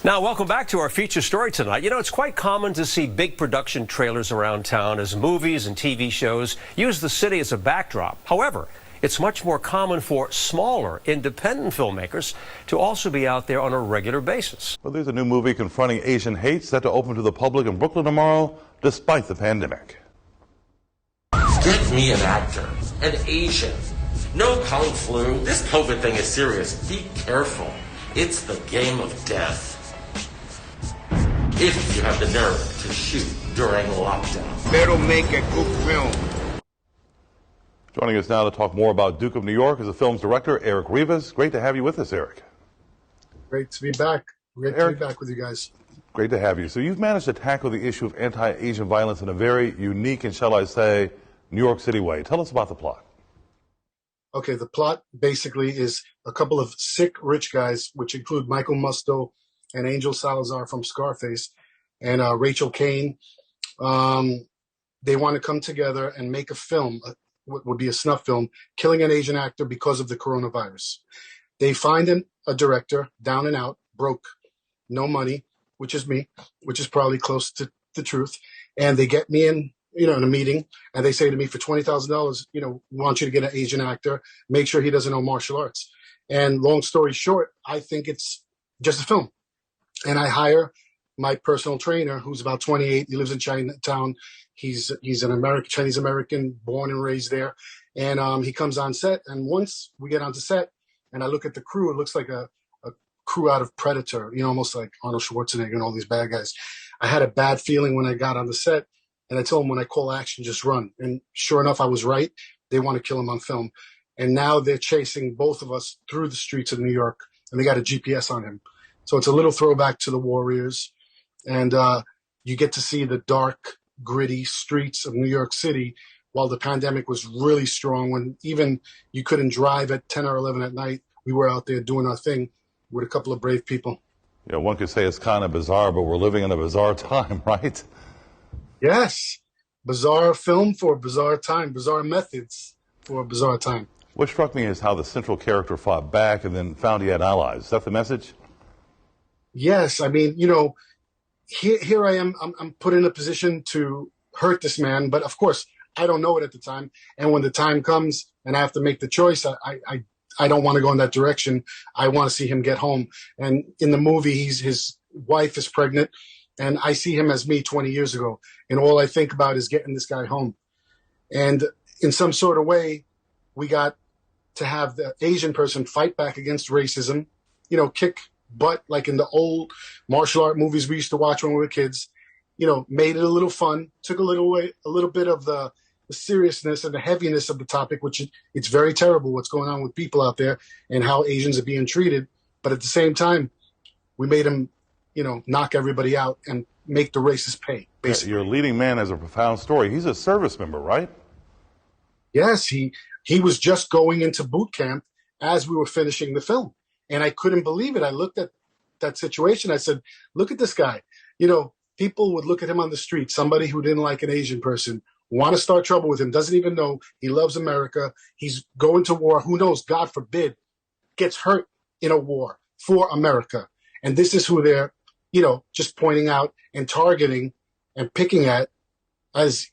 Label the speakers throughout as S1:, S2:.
S1: Now, welcome back to our feature story tonight. You know, it's quite common to see big production trailers around town as movies and TV shows use the city as a backdrop. However, it's much more common for smaller, independent filmmakers to also be out there on a regular basis.
S2: Well, there's a new movie confronting Asian hate set to open to the public in Brooklyn tomorrow, despite the pandemic.
S3: Get me an actor, an Asian. No kung flu. This COVID thing is serious. Be careful. It's the game of death. If you have the nerve to shoot during lockdown.
S4: Better make a good film.
S2: Joining us now to talk more about Duke of New York is the film's director, Eric Rivas. Great to have you with us, Eric.
S5: Great to be back. Great to be back with you guys.
S2: Great to have you. So you've managed to tackle the issue of anti-Asian violence in a very unique and, shall I say, New York City way. Tell us about the plot.
S5: Okay, the plot basically is a couple of sick rich guys, which include Michael Musto and Angel Salazar from Scarface, and Rachel Kane. They want to come together and make a film, what would be a snuff film, killing an Asian actor because of the coronavirus. They find a director, down and out, broke, no money, which is me, which is probably close to the truth. And they get me in, in a meeting, and they say to me, for $20,000, we want you to get an Asian actor, make sure he doesn't know martial arts. And long story short, I think it's just a film. And I hire my personal trainer, who's about 28. He lives in Chinatown. He's an Chinese American, born and raised there. And he comes on set. And once we get onto set, and I look at the crew, it looks like a crew out of Predator, almost like Arnold Schwarzenegger and all these bad guys. I had a bad feeling when I got on the set, and I told him, when I call action, just run. And sure enough, I was right. They want to kill him on film. And now they're chasing both of us through the streets of New York, and they got a GPS on him. So it's a little throwback to the Warriors. And you get to see the dark, gritty streets of New York City while the pandemic was really strong, when even you couldn't drive at 10 or 11 at night. We were out there doing our thing with a couple of brave people.
S2: Yeah, one could say it's kind of bizarre, but we're living in a bizarre time, right?
S5: Yes. Bizarre film for a bizarre time. Bizarre methods for a bizarre time.
S2: What struck me is how the central character fought back and then found he had allies. Is that the message?
S5: Yes. I mean, here I am. I'm put in a position to hurt this man. But of course, I don't know it at the time. And when the time comes and I have to make the choice, I don't want to go in that direction. I want to see him get home. And in the movie, his wife is pregnant. And I see him as me 20 years ago. And all I think about is getting this guy home. And in some sort of way, we got to have the Asian person fight back against racism, kick butt like in the old martial art movies we used to watch when we were kids, made it a little fun, took a little bit of the seriousness and the heaviness of the topic, which it's very terrible what's going on with people out there and how Asians are being treated. But at the same time, we made him, knock everybody out and make the racists pay, basically.
S2: Your leading man has a profound story. He's a service member, right?
S5: Yes, he was just going into boot camp as we were finishing the film. And I couldn't believe it. I looked at that situation. I said, look at this guy. People would look at him on the street, somebody who didn't like an Asian person, want to start trouble with him, doesn't even know he loves America. He's going to war. Who knows? God forbid, gets hurt in a war for America. And this is who they're, just pointing out and targeting and picking at as,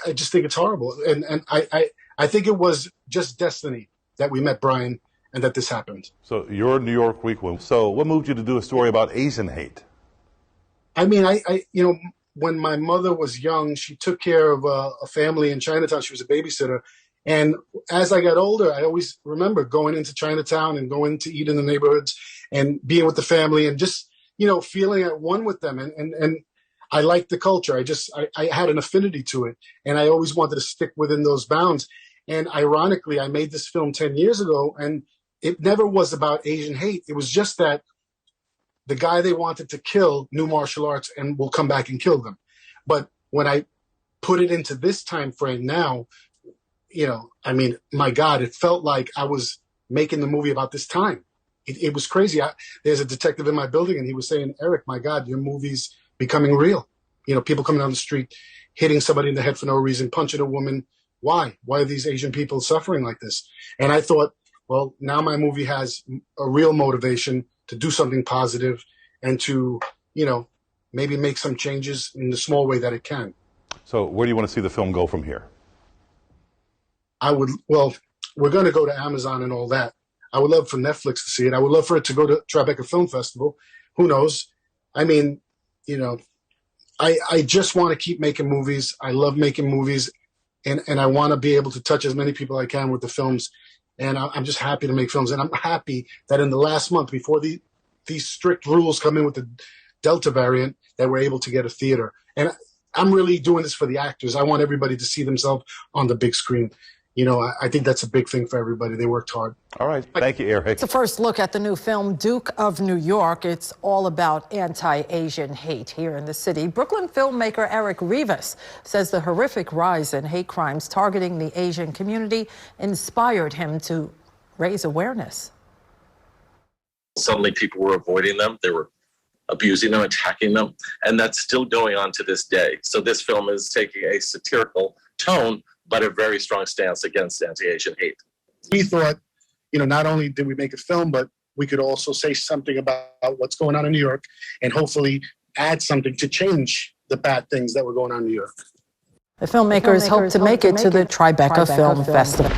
S5: I just think it's horrible. And I think it was just destiny that we met Brian and that this happened.
S2: So you're New York Week. So what moved you to do a story about Asian hate?
S5: I mean, when my mother was young, she took care of a family in Chinatown. She was a babysitter. And as I got older, I always remember going into Chinatown and going to eat in the neighborhoods and being with the family and just, feeling at one with them. And I liked the culture. I had an affinity to it. And I always wanted to stick within those bounds. And ironically, I made this film 10 years ago, and it never was about Asian hate. It was just that the guy they wanted to kill knew martial arts and will come back and kill them. But when I put it into this time frame now, my God, it felt like I was making the movie about this time. It was crazy. There's a detective in my building, and he was saying, Eric, my God, your movie's becoming real. People coming down the street, hitting somebody in the head for no reason, punching a woman. Why? Why are these Asian people suffering like this? And I thought, well, now my movie has a real motivation to do something positive and to, you know, maybe make some changes in the small way that it can.
S2: So where do you want to see the film go from here?
S5: Well, we're going to go to Amazon and all that. I would love for Netflix to see it. I would love for it to go to Tribeca Film Festival. Who knows? I mean, you know, I just want to keep making movies. I love making movies, and I want to be able to touch as many people I can with the films. And I'm just happy to make films. And I'm happy that in the last month, before these strict rules come in with the Delta variant, that we're able to get a theater. And I'm really doing this for the actors. I want everybody to see themselves on the big screen. You know, I think that's a big thing for everybody. They worked hard.
S2: All right. Thank you, Eric.
S4: It's a first look at the new film, Duke of New York. It's all about anti-Asian hate here in the city. Brooklyn filmmaker Eric Rivas says the horrific rise in hate crimes targeting the Asian community inspired him to raise awareness.
S3: Suddenly people were avoiding them. They were abusing them, attacking them, and that's still going on to this day. So this film is taking a satirical tone, but a very strong stance against anti-Asian hate.
S5: We thought, you know, not only did we make a film, but we could also say something about what's going on in New York and hopefully add something to change the bad things that were going on in New York.
S4: The filmmakers hope to make it to the Tribeca Film Festival.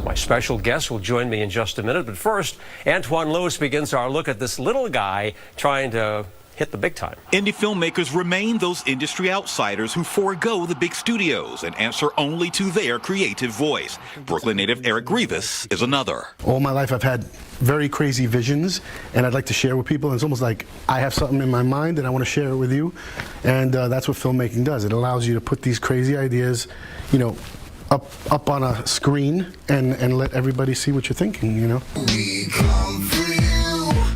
S1: My special guest will join me in just a minute, but first, Antoine Lewis begins our look at this little guy trying to hit the big time.
S6: Indie filmmakers remain those industry outsiders who forego the big studios and answer only to their creative voice. Brooklyn native Eric Rivas is another.
S7: All my life I've had very crazy visions, and I'd like to share with people. And it's almost like I have something in my mind and I want to share it with you. And that's what filmmaking does. It allows you to put these crazy ideas, you know, up on a screen and let everybody see what you're thinking, you know.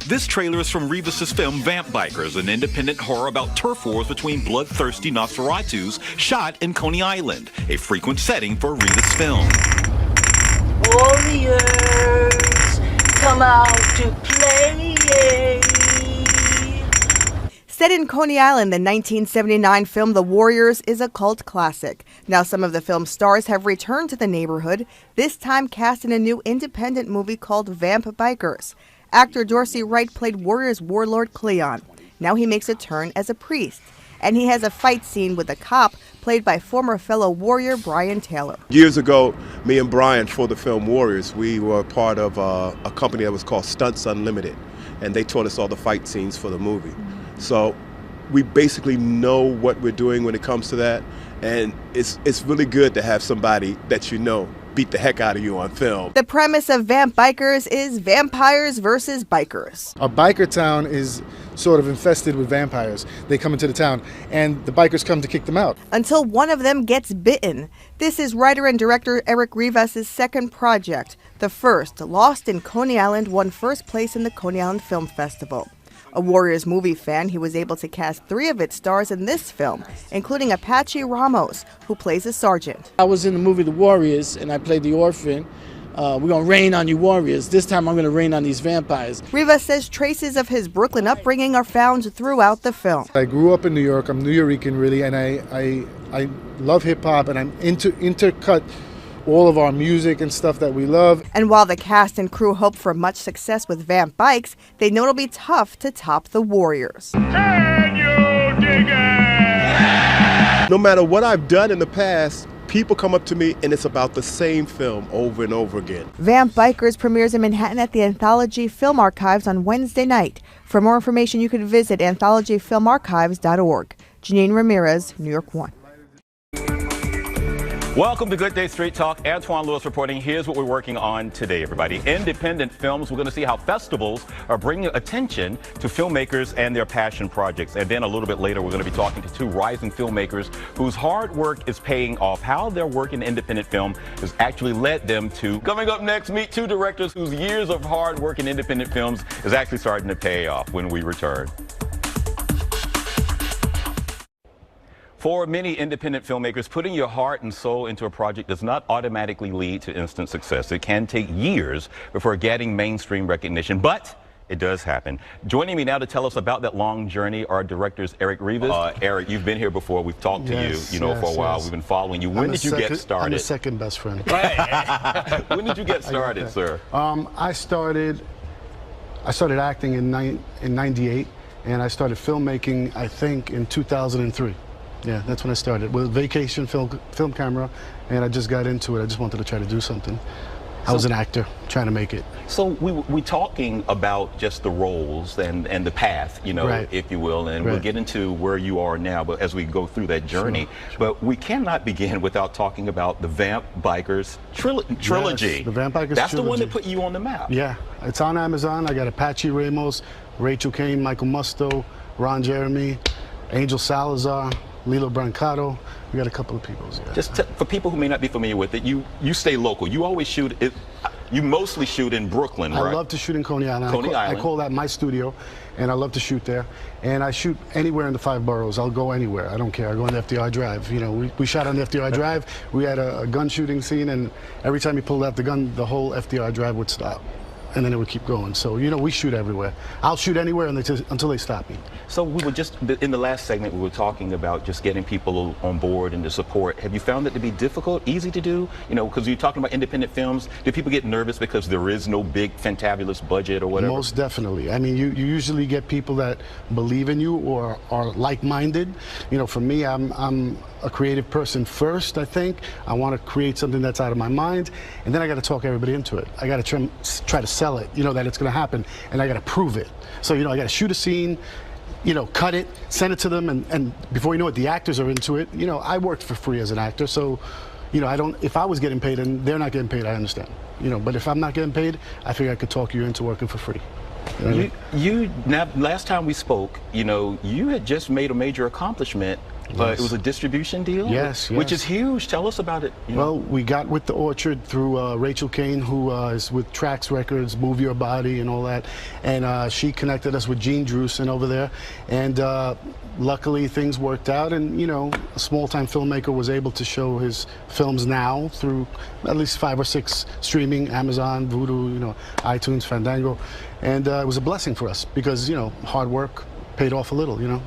S6: This trailer is from Rivas' film Vamp Bikers, an independent horror about turf wars between bloodthirsty Nosferatus shot in Coney Island, a frequent setting for Rivas' film.
S8: Warriors, come out to play.
S9: Set in Coney Island, the 1979 film The Warriors is a cult classic. Now some of the film's stars have returned to the neighborhood, this time cast in a new independent movie called Vamp Bikers. Actor Dorsey Wright played Warriors warlord Cleon. Now he makes a turn as a priest. And he has a fight scene with a cop played by former fellow warrior Brian Taylor.
S10: Years ago, me and Brian, for the film Warriors, we were part of a company that was called Stunts Unlimited. And they taught us all the fight scenes for the movie. So we basically know what we're doing when it comes to that. And it's really good to have somebody that you know beat the heck out of you on film.
S9: The premise of Vamp Bikers is vampires versus bikers.
S7: A biker town is sort of infested with vampires. They come into the town and the bikers come to kick them out.
S9: Until one of them gets bitten. This is writer and director Eric Rivas' second project. The first, Lost in Coney Island, won first place in the Coney Island Film Festival. A Warriors movie fan, he was able to cast 3 of its stars in this film, including Apache Ramos, who plays a sergeant.
S11: I was in the movie The Warriors, and I played the orphan. We're going to rain on you warriors. This time I'm going to rain on these vampires.
S9: Rivas says traces of his Brooklyn upbringing are found throughout the film.
S7: I grew up in New York. I'm New Yorican, really, and I love hip-hop, and I'm intercut all of our music and stuff that we love.
S9: And while the cast and crew hope for much success with Vamp Bikes, they know it'll be tough to top the Warriors.
S6: Can you dig it?
S10: No matter what I've done in the past, people come up to me and it's about the same film over and over again.
S9: Vamp Bikers premieres in Manhattan at the Anthology Film Archives on Wednesday night. For more information, you can visit anthologyfilmarchives.org. Janine Ramirez, New York 1.
S6: Welcome to Good Day Street Talk. Antoine Lewis reporting. Here's what we're working on today, everybody. Independent films. We're going to see how festivals are bringing attention to filmmakers and their passion projects. And then a little bit later, we're going to be talking to 2 rising filmmakers whose hard work is paying off. How their work in independent film has actually led them to. Coming up next, meet 2 directors whose years of hard work in independent films is actually starting to pay off when we return. For many independent filmmakers, putting your heart and soul into a project does not automatically lead to instant success. It can take years before getting mainstream recognition, but it does happen. Joining me now to tell us about that long journey are directors Eric Rivas. Eric, you've been here before. We've talked to you, for a while. We've been following you. When did you get started?
S7: I'm the second best friend.
S6: When did you get started, sir?
S7: I started I started acting in '98, and I started filmmaking, I think, in 2003. Yeah, that's when I started with Vacation film camera, and I just got into it. I just wanted to try to do something. I was an actor trying to make it.
S6: So we talking about just the roles and the path, you know,
S7: right.
S6: if you will, and
S7: right.
S6: we'll get into where you are now, but as we go through that journey. Sure. But we cannot begin without talking about the Vamp Bikers trilogy.
S7: Yes, the Vamp Bikers
S6: That's
S7: trilogy.
S6: the one that put you on the map.
S7: Yeah, it's on Amazon. I got Apache Ramos, Rachel Kane, Michael Musto, Ron Jeremy, Angel Salazar, Lilo Brancato. We got a couple of people. Yeah.
S6: Just for people who may not be familiar with it, you stay local. You always shoot it. You mostly shoot in Brooklyn, right?
S7: I love to shoot in Coney Island. I call that my studio, and I love to shoot there. And I shoot anywhere in the 5 boroughs. I'll go anywhere. I don't care. I go on the FDR Drive. You know, we shot on the FDR Drive. We had a gun shooting scene, and every time you pulled out the gun, the whole FDR Drive would stop. And then it would keep going. So, you know, we shoot everywhere. I'll shoot anywhere until they stop me.
S6: So we were just, in the last segment, we were talking about just getting people on board and to support. Have you found it to be difficult, easy to do? You know, because you're talking about independent films. Do people get nervous because there is no big, fantabulous budget or whatever?
S7: Most definitely. I mean, you usually get people that believe in you or are like-minded. You know, for me, I'm a creative person first, I think. I want to create something that's out of my mind, and then I got to talk everybody into it. I got to try to sell it, you know, that it's going to happen, and I got to prove it. So, you know, I got to shoot a scene, you know, cut it, send it to them, and before you know it, the actors are into it. You know, I worked for free as an actor, so, you know, if I was getting paid and they're not getting paid, I understand. You know, but if I'm not getting paid, I figure I could talk you into working for free.
S6: Now, last time we spoke, you know, you had just made a major accomplishment.
S7: Yes.
S6: It was a distribution deal?
S7: Yes.
S6: Which is huge. Tell us about it.
S7: Well, we got with the Orchard through Rachel Kane, who is with Trax Records, Move Your Body and all that. And she connected us with Gene Drusen over there. And luckily things worked out. And, you know, a small-time filmmaker was able to show his films now through at least 5 or 6 streaming, Amazon, Vudu, you know, iTunes, Fandango. And it was a blessing for us because, you know, hard work paid off a little, you know.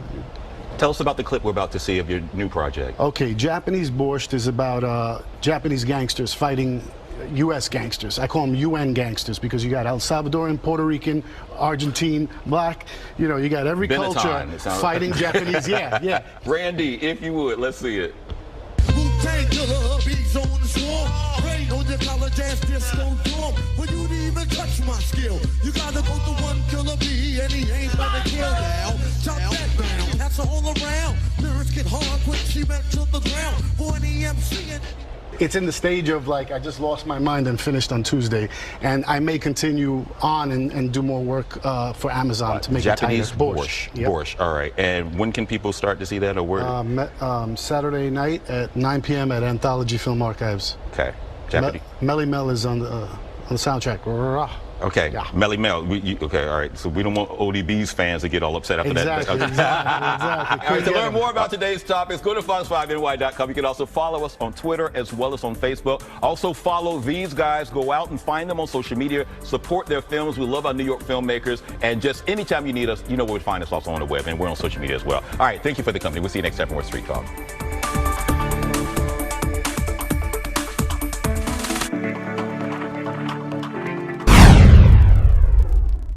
S6: Tell us about the clip we're about to see of your new project.
S7: Okay, Japanese Borscht is about Japanese gangsters fighting U.S. gangsters. I call them UN gangsters because you got El Salvadoran, Puerto Rican, Argentine, black. You know, you got every culture fighting Japanese. Yeah.
S6: Randy, if you would, let's see it.
S12: My skill. You gotta go to one killer bee and he ain't gonna kill now. Chop that down, that's all around. Lyrics get hard quick, she went to the ground. For an EMC.
S7: It's in the stage of like, I just lost my mind and finished on Tuesday. And I may continue on and do more work for Amazon to make
S6: Japanese
S7: it tighter. Borscht. Yep.
S6: Borscht, all right. And when can people start to see that or where?
S7: Saturday night at 9 p.m. at Anthology Film Archives.
S6: Okay. Japanese.
S7: Melly Mel is on the soundtrack.
S6: Okay, yeah. Melly Mel. Okay, all right. So we don't want ODB's fans to get all upset after that.
S7: Exactly.
S6: All right, to learn more about today's topics, go to Fox5NY.com. You can also follow us on Twitter as well as on Facebook. Also follow these guys. Go out and find them on social media. Support their films. We love our New York filmmakers. And just anytime you need us, you know where to find us also on the web. And we're on social media as well. All right, thank you for the company. We'll see you next time for more Street Talk.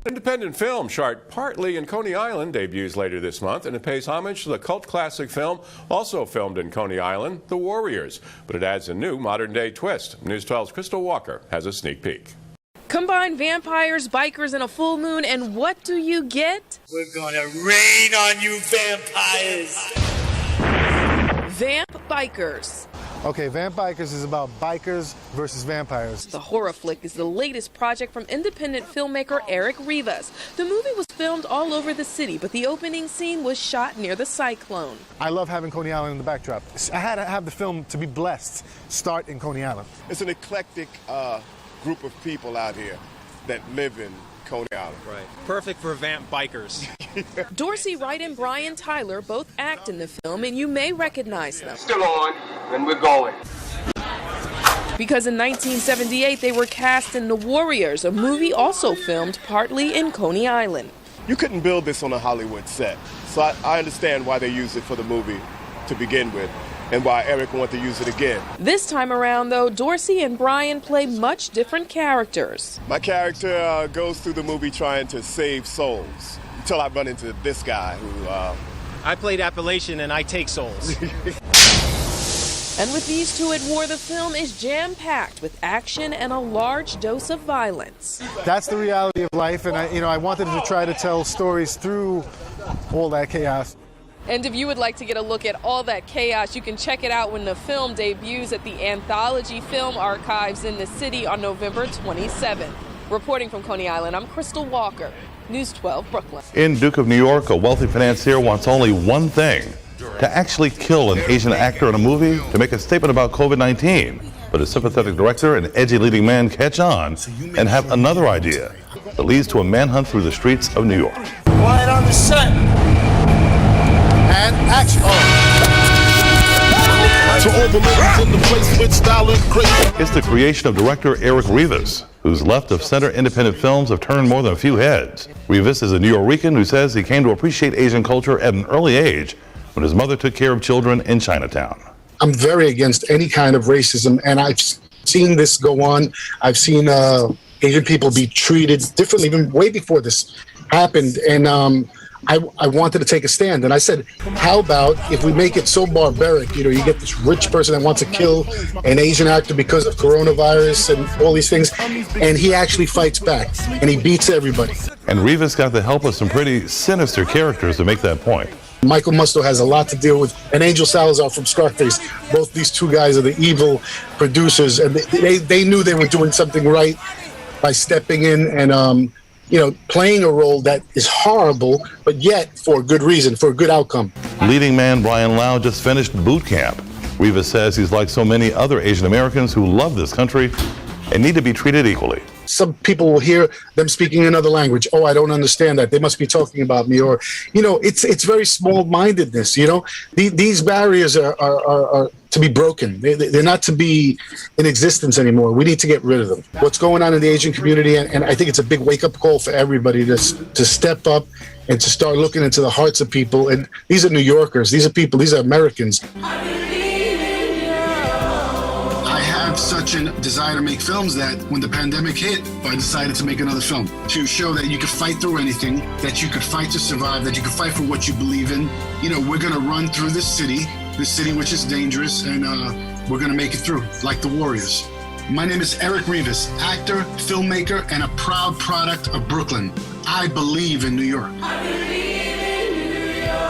S13: Independent film Shot partly in Coney Island debuts later this month, and it pays homage to the cult classic film also filmed in Coney Island, The Warriors. But it adds a new modern-day twist. News 12's Crystal Walker has a sneak peek.
S14: Combine vampires, bikers, and a full moon, and what do you get?
S12: We're gonna rain on you vampires!
S14: Vamp Bikers.
S15: Okay, Vamp Bikers is about bikers versus vampires.
S14: The horror flick is the latest project from independent filmmaker Eric Rivas. The movie was filmed all over the city, but the opening scene was shot near the cyclone.
S15: I love having Coney Island in the backdrop. I had to have the film to be blessed start in Coney Island.
S16: It's an eclectic group of people out here that live in Coney Island.
S17: Right. Perfect for Vamp Bikers.
S14: Dorsey Wright and Brian Tyler both act in the film, and you may recognize them.
S18: Still on, and we're going.
S14: Because in 1978, they were cast in The Warriors, a movie also filmed partly in Coney Island.
S16: You couldn't build this on a Hollywood set, so I understand why they used it for the movie to begin with. and why Eric wanted to use it again.
S14: This time around, though, Dorsey and Brian play much different characters.
S16: My character goes through the movie trying to save souls until I run into this guy who...
S17: I played Appalachian and I take souls.
S14: And with these two at war, the film is jam-packed with action and a large dose of violence.
S15: That's the reality of life, and I wanted to try to tell stories through all that chaos.
S14: And if you would like to get a look at all that chaos, you can check it out when the film debuts at the Anthology Film Archives in the city on November 27th. Reporting from Coney Island, I'm Crystal Walker, News 12, Brooklyn.
S2: In Duke of New York, a wealthy financier wants only one thing: to actually kill an Asian actor in a movie to make a statement about COVID-19. But a sympathetic director and edgy leading man catch on and have another idea that leads to a manhunt through the streets of New York.
S12: Quiet on the set. And action.
S2: It's the creation of director Eric Rivas, whose left-of-center independent films have turned more than a few heads. Rivas is a New Yorker who says he came to appreciate Asian culture at an early age when his mother took care of children in Chinatown.
S5: I'm very against any kind of racism, and I've seen this go on. I've seen Asian people be treated differently even way before this happened, and I wanted to take a stand. And I said, how about if we make it so barbaric, you get this rich person that wants to kill an Asian actor because of coronavirus and all these things, and he actually fights back, and he beats everybody.
S2: And Rivas got the help of some pretty sinister characters to make that point.
S5: Michael Musto has a lot to deal with, and Angel Salazar from Scarface. Both these two guys are the evil producers, and they knew they were doing something right by stepping in and playing a role that is horrible, but yet for a good reason, for a good outcome.
S2: Leading man Brian Lau just finished boot camp. Rivas says he's like so many other Asian Americans who love this country and need to be treated equally.
S5: Some people will hear them speaking another language. Oh, I don't understand that. They must be talking about me. Or, it's very small-mindedness, These barriers are to be broken. They're not to be in existence anymore. We need to get rid of them. What's going on in the Asian community, and I think it's a big wake-up call for everybody to step up and to start looking into the hearts of people. And these are New Yorkers. These are people. These are Americans. Such a desire to make films that when the pandemic hit, I decided to make another film to show that you could fight through anything, that you could fight to survive, that you could fight for what you believe in. We're going to run through this city which is dangerous, and we're going to make it through like the Warriors. My name is Eric Rivas, actor, filmmaker, and a proud product of Brooklyn. I believe in New York. I believe in New York.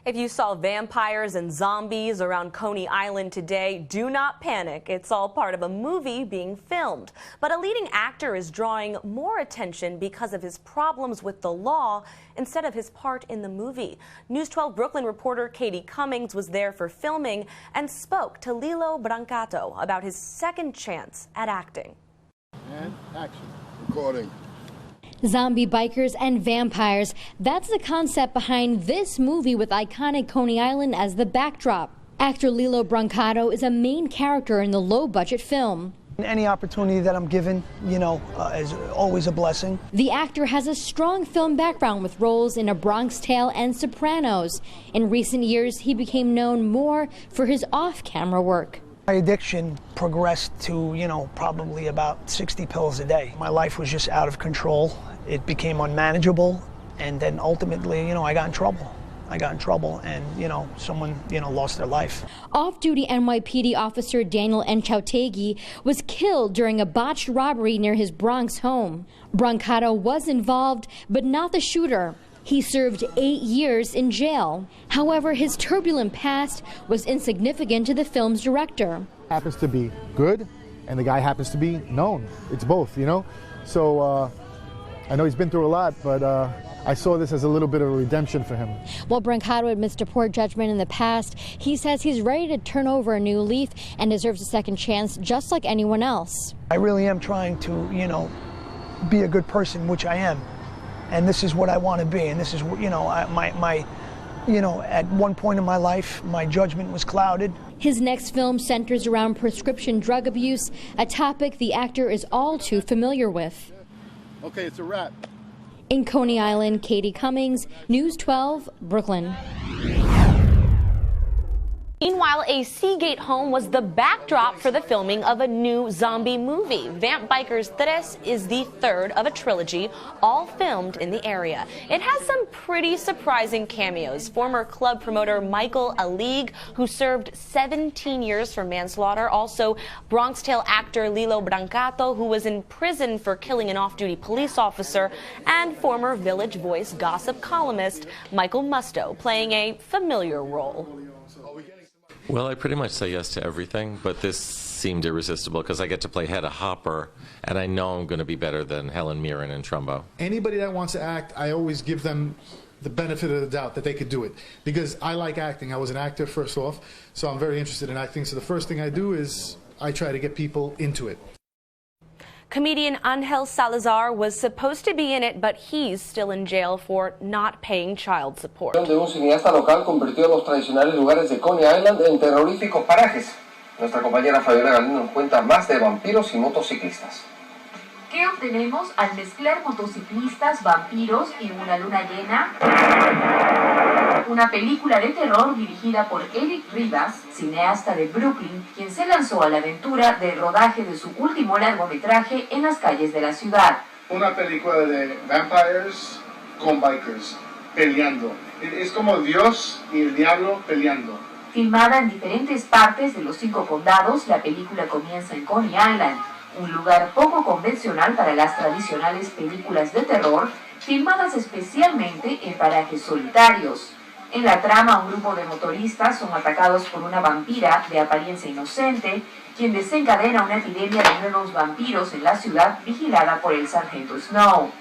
S19: If you saw vampires and zombies around Coney Island today, do not panic. It's all part of a movie being filmed. But a leading actor is drawing more attention because of his problems with the law instead of his part in the movie. News 12 Brooklyn reporter Katie Cummings was there for filming and spoke to Lilo Brancato about his second chance at acting.
S12: And action. Recording.
S20: Zombie bikers and vampires. That's the concept behind this movie with iconic Coney Island as the backdrop. Actor Lilo Brancato is a main character in the low-budget film.
S21: Any opportunity that I'm given, is always a blessing.
S20: The actor has a strong film background with roles in A Bronx Tale and Sopranos. In recent years, he became known more for his off-camera work.
S21: My addiction progressed to, probably about 60 pills a day. My life was just out of control. It became unmanageable, and then ultimately, I got in trouble. And, someone, lost their life.
S20: Off-duty NYPD officer Daniel Enchautegi was killed during a botched robbery near his Bronx home. Brancato was involved, but not the shooter. He served 8 years in jail. However, his turbulent past was insignificant to the film's director.
S15: Happens to be good, and the guy happens to be known. It's both, So I know he's been through a lot, but I saw this as a little bit of a redemption for him.
S20: While Brancato admits to poor judgment in the past, he says he's ready to turn over a new leaf and deserves a second chance just like anyone else.
S21: I really am trying to, be a good person, which I am. And this is what I want to be. And this is, at one point in my life, my judgment was clouded.
S20: His next film centers around prescription drug abuse, a topic the actor is all too familiar with.
S12: Okay, it's a wrap.
S20: In Coney Island, Katie Cummings, News 12, Brooklyn.
S19: Meanwhile, a Seagate home was the backdrop for the filming of a new zombie movie. Vamp Bikers 3 is the third of a trilogy, all filmed in the area. It has some pretty surprising cameos. Former club promoter Michael Alig, who served 17 years for manslaughter. Also, Bronx Tale actor Lilo Brancato, who was in prison for killing an off-duty police officer. And former Village Voice gossip columnist Michael Musto, playing a familiar role.
S3: Well, I pretty much say yes to everything, but this seemed irresistible because I get to play Hedda Hopper, and I know I'm going to be better than Helen Mirren in Trumbo.
S15: Anybody that wants to act, I always give them the benefit of the doubt that they could do it, because I like acting. I was an actor first off, so I'm very interested in acting. So the first thing I do is I try to get people into it.
S19: Comedian Angel Salazar was supposed to be in it, but he's still in jail for not paying child support.
S18: De un cineasta local convirtió los tradicionales lugares de Coney Island en terroríficos parajes. Nuestra compañera Fabiola Galindo nos cuenta más de vampiros y motociclistas.
S22: ¿Qué obtenemos al mezclar motociclistas, vampiros y una luna llena? Una película de terror dirigida por Rivas, cineasta de Brooklyn, quien se lanzó a la aventura del rodaje de su último largometraje en las calles de la ciudad.
S5: Una película de vampires con bikers, peleando. Es como Dios y el diablo peleando.
S22: Filmada en diferentes partes de los 5 condados, la película comienza en Coney Island, un lugar poco convencional para las tradicionales películas de terror, filmadas especialmente en parajes solitarios. En la trama, un grupo de motoristas son atacados por una vampira de apariencia inocente, quien desencadena una epidemia de nuevos vampiros en la ciudad, vigilada por el sargento Snow.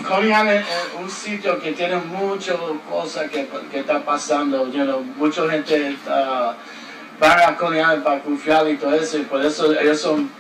S11: Coney Island es un sitio que tiene muchas cosas que está pasando. Mucha gente van a Coney Island para confiar y todo eso, y por eso ellos son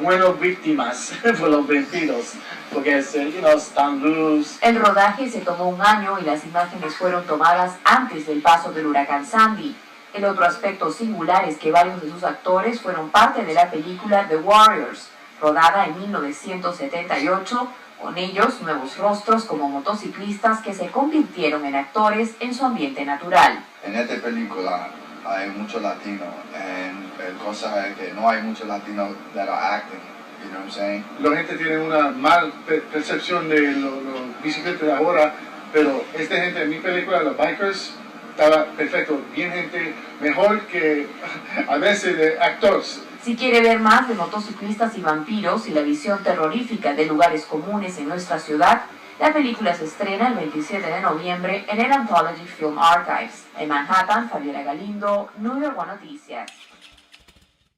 S11: buenas víctimas por los vampiros, porque están luz.
S22: El rodaje se tomó un año y las imágenes fueron tomadas antes del paso del huracán Sandy. El otro aspecto singular es que varios de sus actores fueron parte de la película The Warriors, rodada en 1978, con ellos nuevos rostros como motociclistas que se convirtieron en actores en su ambiente natural.
S23: En esta película hay muchos latinos, y la cosa es que no hay muchos latinos that are acting, you know what I'm saying?
S5: La gente tiene una mal percepción de los bicicletas de ahora, pero esta gente en mi película, los bikers, estaba perfecto, bien gente, mejor que a veces de actores.
S22: Si quiere ver más de motociclistas y vampiros y la visión terrorífica de lugares comunes en nuestra ciudad, la película se estrena el 27 de noviembre en el Anthology Film Archives. En Manhattan, Fabiola Galindo, New York One Noticias.